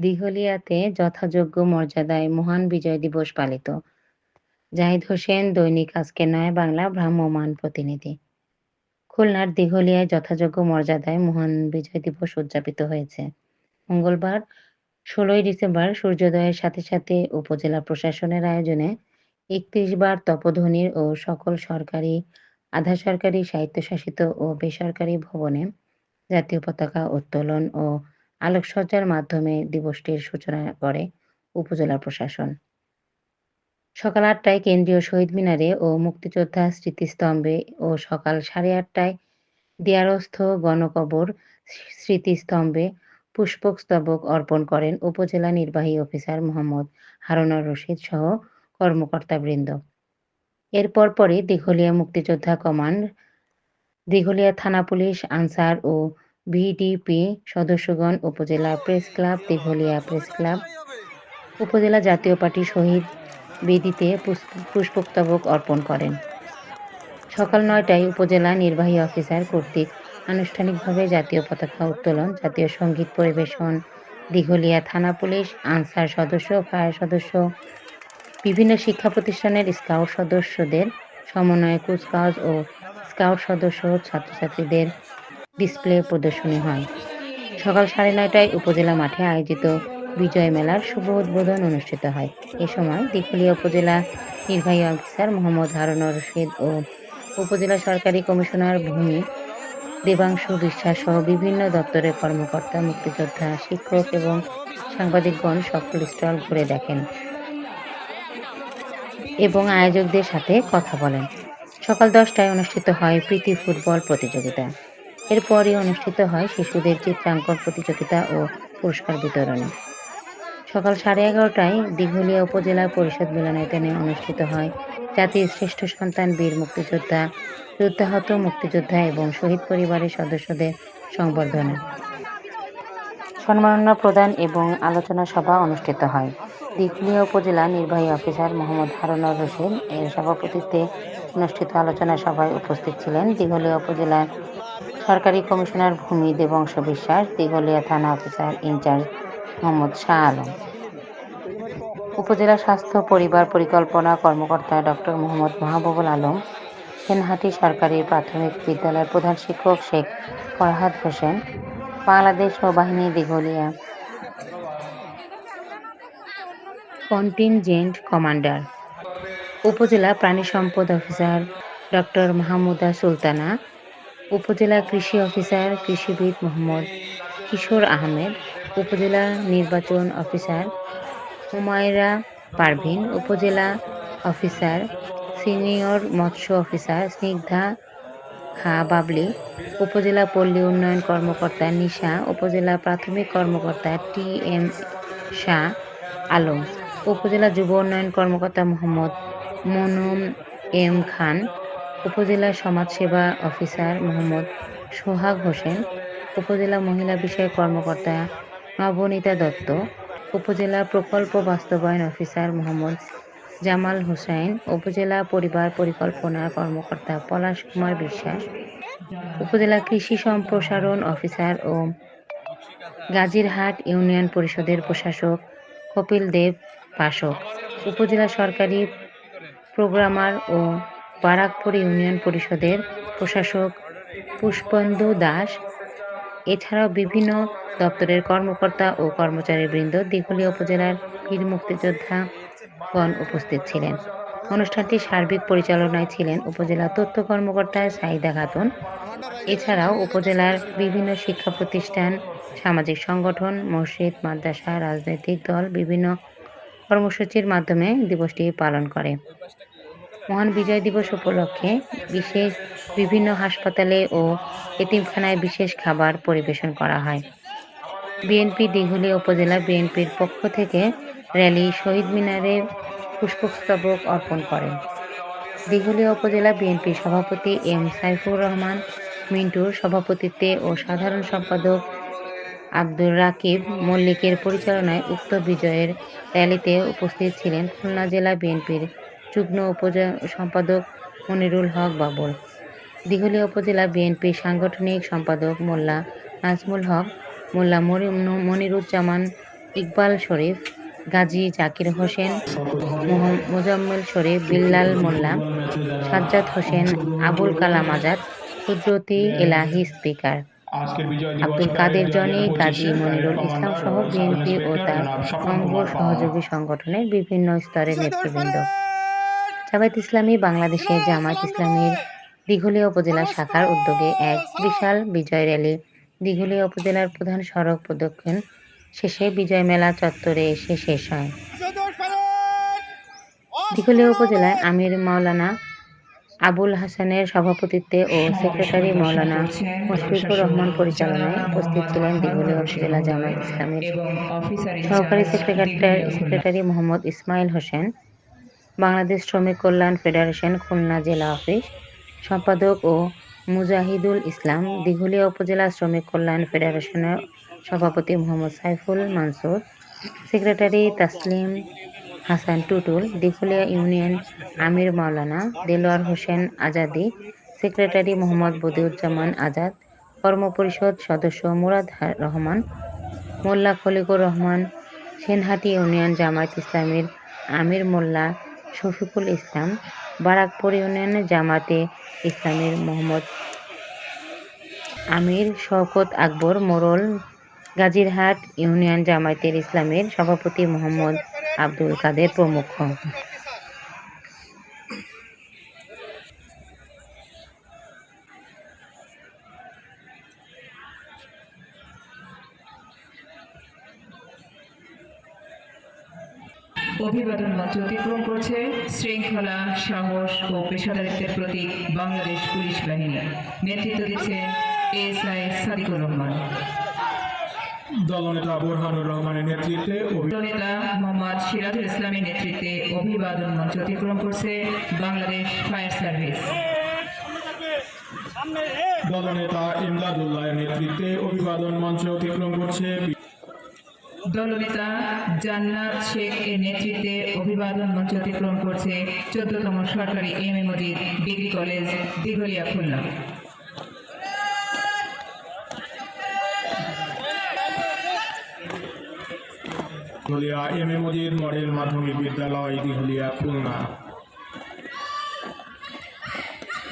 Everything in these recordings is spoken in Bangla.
দিঘলিয়াতে যথাযোগ্য মর্যাদায় মহান বিজয় দিবস পালিত। জাহিদ হোসেন, দৈনিক আজকের নয়া বাংলা, ভ্রাম্যমাণ প্রতিনিধি। খুলনার দিঘলিয়ায় যথাযোগ্য মর্যাদায় মহান বিজয় দিবস উদযাপিত হয়েছে। মঙ্গলবার ১৬ই ডিসেম্বর সূর্যোদয়ের সাথে সাথে উপজেলা প্রশাসনের আয়োজনে ৩১ বার তপধ্বনির ও সকল সরকারি, আধা সরকারি, স্বায়ত্তশাসিত ও বেসরকারি ভবনে জাতীয় পতাকা উত্তোলন ও আলোকসজ্জার মাধ্যমে দিবসটির সূচনা করে উপজেলা প্রশাসন। সকাল ৮টায় কেন্দ্রীয় শহীদ মিনারে ও মুক্তিযোদ্ধা স্মৃতিস্তম্ভে ও সকাল ৮:৩০টায় দিয়ারস্থ গণকবর স্মৃতিস্তম্ভে পুষ্পস্তবক অর্পণ করেন উপজেলা নির্বাহী অফিসার মোহাম্মদ হারুনুর রশিদ সহ কর্মকর্তাবৃন্দ। এর পরপরই দিঘলিয়া মুক্তিযোদ্ধা কমান্ড, দিঘলিয়া থানা পুলিশ, আনসার ও ভিডিপি সদস্যগণ, উপজেলা press club, Dighalia press club, উপজেলা জাতীয় পার্টি শহীদ বেদিতে পুষ্পস্তবক অর্পণ করেন। সকাল ৯টায় উপজেলা নির্বাহী অফিসার কর্তৃক আনুষ্ঠানিকভাবে জাতীয় পতাকা উত্তোলন, জাতীয় সঙ্গীত পরিবেশন, দিঘলিয়া থানা পুলিশ, আনসার সদস্য, ফায়ার সদস্য, বিভিন্ন শিক্ষা প্রতিষ্ঠানের স্কাউট সদস্যদের সমন্বয়ে কুচকাওয়াজ ও স্কাউট সদস্য ছাত্রছাত্রীদের ডিসপ্লে প্রদর্শনী হয়। সকাল ৯:৩০টায় উপজেলা মাঠে আয়োজিত বিজয় মেলার শুভ উদ্বোধন অনুষ্ঠিত হয়। এ সময় দিঘলিয়া উপজেলা নির্বাহী অফিসার মোহাম্মদ হারুনুর রশিদ ও উপজেলা সরকারি কমিশনার ভূমি দেবাংশু বিশ্বাস সহ বিভিন্ন দপ্তরের কর্মকর্তা, মুক্তিযোদ্ধা, শিক্ষক এবং সাংবাদিকগণ সকল স্টল ঘুরে দেখেন এবং আয়োজকদের সাথে কথা বলেন। সকাল ১০টায় অনুষ্ঠিত হয় প্রীতি ফুটবল প্রতিযোগিতা। এরপরই অনুষ্ঠিত হয় শিশুদের চিত্রাঙ্কন প্রতিযোগিতা ও পুরস্কার বিতরণী। সকাল 11:30টায় দিঘলিয়া উপজেলা পরিষদ মিলনায়তনে অনুষ্ঠিত হয় জাতির শ্রেষ্ঠ সন্তান বীর মুক্তিযোদ্ধা, যুদ্ধাহত মুক্তিযোদ্ধা এবং শহীদ পরিবারের সদস্যদের সংবর্ধনা, সম্মাননা প্রদান এবং আলোচনা সভা অনুষ্ঠিত হয়। দিঘলিয়া উপজেলা নির্বাহী অফিসার মোহাম্মদ হারুনুর রশিদ এর সভাপতিত্বে অনুষ্ঠিত আলোচনা সভায় উপস্থিত ছিলেন দিঘলিয়া উপজেলা সরকারি কমিশনার ভূমি দেবাংশু বিশ্বাস, দিঘলিয়া থানা অফিসার ইনচার্জ মোহাম্মদ শাহ আলম, উপজেলা স্বাস্থ্য পরিবার পরিকল্পনা কর্মকর্তা ডক্টর মোহাম্মদ মাহবুবুল আলম, সেনহাটি সরকারি প্রাথমিক বিদ্যালয়ের প্রধান শিক্ষক শেখ ফরহাদ হোসেন, বাংলাদেশ নৌবাহিনী দিঘলিয়া কন্টিনজেন্ট কমান্ডার, উপজেলা প্রাণী সম্পদ অফিসার ডক্টর মাহমুদা সুলতানা, উপজেলা কৃষি অফিসার কৃষিবিদ মোহাম্মদ কিশোর আহমেদ, উপজেলা নির্বাচন অফিসার হুমায়রা পারভিন, উপজেলা অফিসার সিনিয়র মৎস্য অফিসার স্নিগ্ধা খা বাবলি, উপজেলা পল্লী উন্নয়ন কর্মকর্তা নিশা, উপজেলা প্রাথমিক কর্মকর্তা টি.এম. শাহ আলম, উপজেলা যুব উন্নয়ন কর্মকর্তা মোহাম্মদ মনম এম খান, উপজেলা সমাজসেবা অফিসার মোহাম্মদ সোহাগ হোসেন, উপজেলা মহিলা বিষয়ক কর্মকর্তা নবনীতা দত্ত, উপজেলা প্রকল্প বাস্তবায়ন অফিসার মোহাম্মদ জামাল হোসেন, উপজেলা পরিবার পরিকল্পনা কর্মকর্তা পলাশ কুমার বিশ্বাস, উপজেলা কৃষি সম্প্রসারণ অফিসার ও গাজীরহাট ইউনিয়ন পরিষদের প্রশাসক কপিল দেব পাশক, উপজেলা সরকারি প্রোগ্রামার ও বারাকপুর ইউনিয়ন পরিষদের প্রশাসক পুষ্পেন্দু দাস, এছাড়াও বিভিন্ন দপ্তরের কর্মকর্তা ও কর্মচারীবৃন্দ, দিঘলিয়া উপজেলার বীর মুক্তিযোদ্ধাগণ উপস্থিত ছিলেন। অনুষ্ঠানটি সার্বিক পরিচালনায় ছিলেন উপজেলা তথ্য কর্মকর্তা সাইদা খাতুন। এছাড়াও উপজেলার বিভিন্ন শিক্ষা প্রতিষ্ঠান, সামাজিক সংগঠন, মসজিদ, মাদ্রাসা, রাজনৈতিক দল বিভিন্ন কর্মসূচির মাধ্যমে দিবসটি পালন করে। মহান বিজয় দিবস উপলক্ষে বিভিন্ন হাসপাতালে ও এতিমখানায় বিশেষ খাবার পরিবেশন করা হয়। বিএনপি দিঘলিয়া উপজেলা বিএনপির পক্ষ থেকে র্যালি শহীদ মিনারে পুষ্পস্তবক অর্পণ করেন। দিঘলিয়া উপজেলা বিএনপির সভাপতি এম সাইফুর রহমান মিন্টুর সভাপতিত্বে ও সাধারণ সম্পাদক আব্দুর রাকিব মল্লিকের পরিচালনায় উক্ত বিজয়ের র্যালিতে উপস্থিত ছিলেন খুলনা জেলা বিএনপির যুগ্ম সম্পাদক মনিরুল হক বাবুল, দিঘলিয়া উপজেলা বিএনপির সাংগঠনিক সম্পাদক মোল্লা নাজমুল হক, মোল্লা মনিরুজ্জামান, ইকবাল শরীফ, গাজী জাকির হোসেন, মোজাম্মেল শরীফ, বিল্লাল মোল্লা, সাজ্জাদ হোসেন, আবুল কালাম আজাদ, কুদরতি এলাহি স্পিকার, আব্দুল কাদের জনি, কাজী মনিরুল ইসলাম সহ বিএনপি ও তার অঙ্গ সহযোগী সংগঠনের বিভিন্ন স্তরের নেতৃবৃন্দ। জামায়াত ইসলামী বাংলাদেশের জামায়াত ইসলামীর দিঘলিয়া উপজেলা শাখার উদ্যোগে এক বিশাল বিজয় র্যালি দিঘলিয়া উপজেলার প্রধান সড়ক প্রদক্ষিণ শেষে বিজয় মেলা চত্বরে এসে শেষ হয়। দিঘলিয়া উপজেলায় আমির মাওলানা আবুল হাসানের সভাপতিত্বে ও সেক্রেটারি মাওলানা মুশফিকুর রহমান পরিচালনায় উপস্থিত ছিলেন দিঘলিয়া উপজেলা জামায়াত ইসলামীর সহকারী সেক্রেটারি মোহাম্মদ ইসমাইল হোসেন, বাংলাদেশ শ্রমিক কল্যাণ ফেডারেশন খুলনা জেলা অফিস সম্পাদক ও মুজাহিদুল ইসলাম, দিঘলিয়া উপজেলা শ্রমিক কল্যাণ ফেডারেশনের সভাপতি মোহাম্মদ সাইফুল মানসুর, সেক্রেটারি তাসলিম হাসান টুটুল, দিঘলিয়া ইউনিয়ন আমির মাওলানা দেলোয়ার হোসেন আজাদি, সেক্রেটারি মোহাম্মদ বদিউজ্জামান আজাদ, কর্মপরিষদ সদস্য মুরাদ রহমান, মোল্লা খলিকুর রহমান, সেনহাটি ইউনিয়ন জামায়াত ইসলামীর আমির মোল্লা শফিকুল ইসলাম, বারাকপুর ইউনিয়ন জামাতে ইসলামীর মোহাম্মদ আমির শওকত আকবর মোড়ল, গাজীরহাট ইউনিয়ন জামায়াতের ইসলামীর সভাপতি মোহাম্মদ আব্দুল কাদের প্রমুখ। অভিবাদন মঞ্চ অতিক্রম করছে শৃঙ্খলা, সাহস ও পেশাদারিত্বের প্রতীক বাংলাদেশ পুলিশ বাহিনী। নেতৃত্ব দিচ্ছেন এসআই সাদিকুর রহমান। দলনেতা বোরহানুর রহমানের নেতৃত্বে দলনেতা মোহাম্মদ সিরাজুল ইসলামের নেতৃত্বে অভিবাদন মঞ্চ অতিক্রম করছে বাংলাদেশ ফায়ার সার্ভিস। দলনেতা ইমদাদুল্লাহের নেতৃত্বে অভিবাদন মঞ্চ অতিক্রম করছে দলনেতা জান্নাত শেখ এর নেতৃত্বে অভিবাদন মঞ্চ অতিক্রম করছে 14তম সরকারি M A Majid degree college, Dighalia, Khulna. Dighalia M A Majid model মাধ্যমিক বিদ্যালয়, দিঘলিয়া, খুলনা।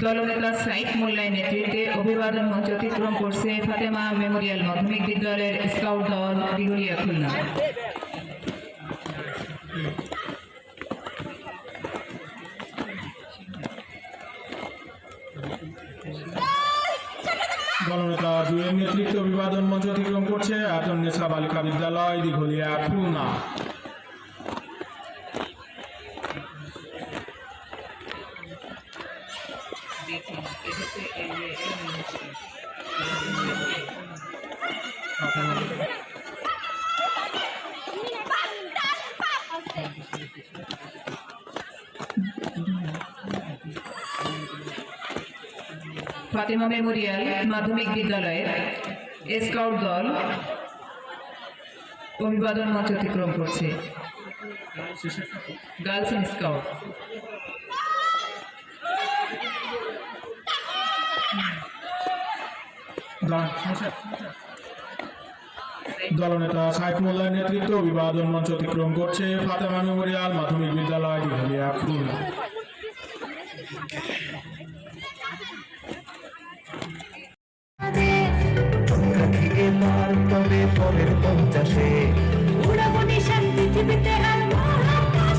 দলনেতা সাইদ মোল্লার নেতৃত্বে অভিবাদন মঞ্চ অতিক্রম করছে ফাতেমা মেমোরিয়াল মাধ্যমিক বিদ্যালয়ের স্কাউট দল, দিঘলিয়া, খুলনা। দলনেতা জুয়ের নেতৃত্বে অভিবাদন মঞ্চ অতিক্রম করছে আতন্নেসা বালিকা বিদ্যালয়, দিঘলিয়া, খুলনা। ফাতেমা মেমোরিয়াল মাধ্যমিক বিদ্যালয়ের স্কাউট দল অভিবাদন মঞ্চ অতিক্রম করছে গার্লস এন্ড স্কাউট। দলনেতা সাইফ মোল্লার নেতৃত্বে অভিবাদন মঞ্চ অতিক্রম করছে ফাতেমা মেমোরিয়াল মাধ্যমিক বিদ্যালয়, দিঘলিয়া, খুলনা। পরের 50-এ উড়াবো নিশান পৃথিবীতে আর মহাকাশ।